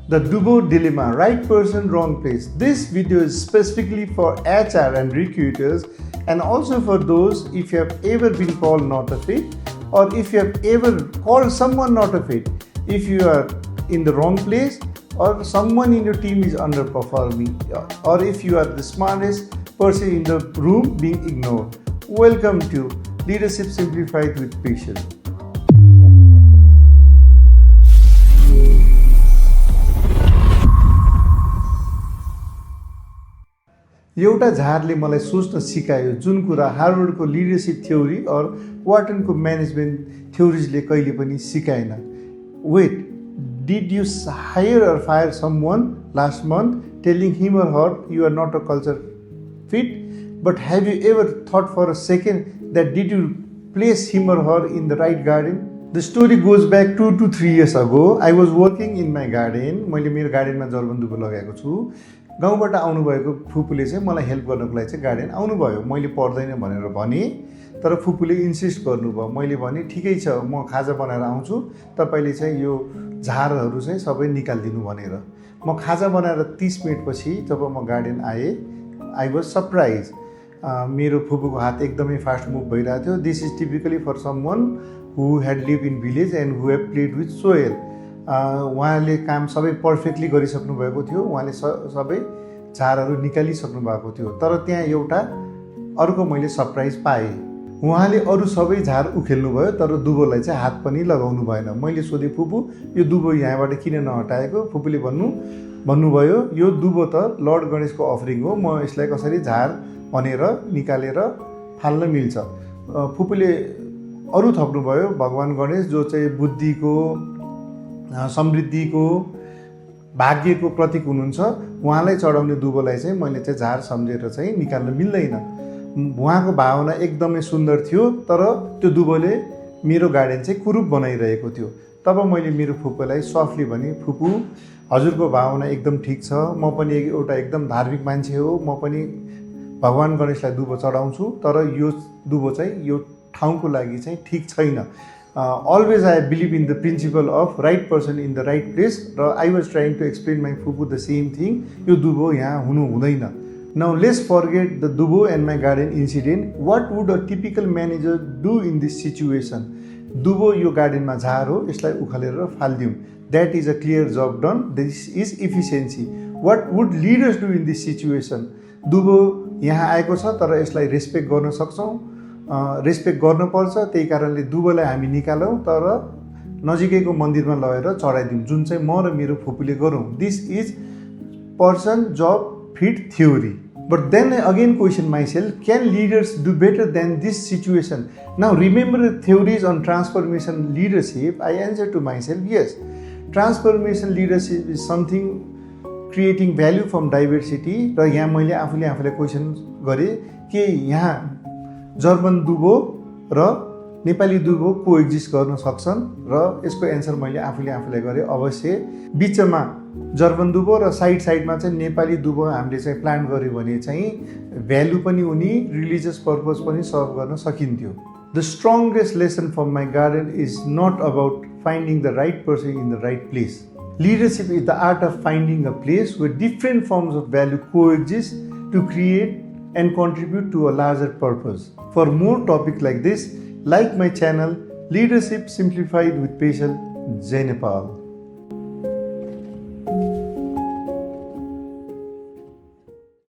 The Dubo Dilemma, right person, wrong place. This video is specifically for HR and recruiters, and also for those if you have ever been called not a fit, or if you have ever called someone not a fit, if you are in the wrong place, or someone in your team is underperforming, or if you are the smartest person in the room being ignored. Welcome to Leadership Simplified with Patience. एउटा झारले मलाई सोच्न सिकायो जुन कुरा हार्वर्डको leadership theory और वाटनको management थ्योरिजले कहिले पनि सिकाएन. Wait, did you hire or fire someone last month telling him or her you are not a culture fit? But have you ever thought for a second that did you place him or her in the right garden? The story goes back 2 to 3 years ago. I was working in my garden. मैले मेरो गार्डनमा जर्बन्दुको लगाएको छु. गाउँबाट आउनुभएको फुपूले चाहिँ मलाई help गर्नको लागि चाहिँ गार्डन आउनुभयो. मैले पर्दैन भनेर भने, तर फुपूले इन्सिस्ट गर्नुभयो. मैले भने ठिकै छ, म खाजा बनाएर आउँछु, तपाईँले चाहिँ यो झारहरू चाहिँ सबै निकालिदिनु भनेर. म खाजा बनाएर 30 मिनटपछि जब म गार्डन आएँ, आई वाज सरप्राइज. मेरो फुपूको हात एकदमै फास्ट मुभ भइरहेको थियो. This is typically for someone who had live in village and who have played with soil. उहाँले काम सबै पर्फेक्टली गरिसक्नु भएको थियो. उहाँले सबै झारहरू निकालिसक्नु भएको थियो. तर त्यहाँ एउटा अर्को मैले सरप्राइज पाएँ. उहाँले अरू सबै झार उखेल्नु भयो, तर दुबोलाई चाहिँ हात पनि लगाउनु भएन. मैले सोधेँ, फुपू यो दुबो यहाँबाट किन नहटाएको? फुपूले भन्नुभयो, यो दुबो त लर्ड गणेशको अफरिङ हो, म यसलाई कसरी झार भनेर निकालेर फाल्न मिल्छ. फुपूले अरू थप्नुभयो, भगवान् गणेश जो चाहिँ बुद्धिको, समृद्धिको, भाग्यको प्रतीक हुनुहुन्छ, उहाँलाई चढाउने दुबोलाई चाहिँ मैले चाहिँ झार सम्झेर चाहिँ निकाल्न मिल्दैन. उहाँको भावना एकदमै सुन्दर थियो, तर त्यो दुबोले मेरो गार्डन चाहिँ कुरूप बनाइरहेको थियो. तब मैले मेरो फुपूलाई सफ्टली भने, फुपू हजुरको भावना एकदम ठिक छ, म पनि एउटा एकदम धार्मिक मान्छे हो, म पनि भगवान् गणेशलाई दुबो चढाउँछु, तर यो दुबो चाहिँ यो ठाउँको लागि चाहिँ ठिक छैन. Always I believe in the principle of right person in the right place. र I was trying to explain my fupu the same thing. यो दुबो यहाँ हुनु हुँदैन. Now let's forget the dubo and my garden incident. What would a typical manager do in this situation? दुबो यो गार्डनमा झार हो, यसलाई उखालेर फाल्दिउँ. That is a clear job done. This is efficiency. What would leaders do in this situation? दुबो यहाँ आएको छ, तर यसलाई रेस्पेक्ट गर्न सक्छौँ, रेस्पेक्ट गर्नुपर्छ. त्यही कारणले दुबोलाई हामी निकालौँ, तर नजिकैको मन्दिरमा लगेर चढाइदिउँ, जुन चाहिँ म र मेरो फुपूले गरौँ. This is person job fit theory. But then I again question myself, can leaders do better than this situation? Now remember the theories on transformation leadership. I answer to myself, yes. Transformation leadership is something creating value from diversity. र यहाँ मैले आफूले question गरेँ कि यहाँ German दुबो र नेपाली दुबो कोएक्जिस्ट गर्न सक्छन्, र यसको एन्सर मैले आफूलाई गरेँ. अवश्य बिचमा जर्मन दुबो र साइडमा चाहिँ नेपाली दुबो हामीले चाहिँ प्लान्ट गर्यो भने चाहिँ भ्यालु पनि हुने, रिलिजियस पर्पज पनि सर्भ गर्न सकिन्थ्यो. The strongest lesson from my garden is not about finding the right person in the right place. Leadership is the art of finding a place where different forms of value coexist to create and contribute to a larger purpose. For more topics like this, like my channel, Leadership Simplified with Patience, Jai Nepal.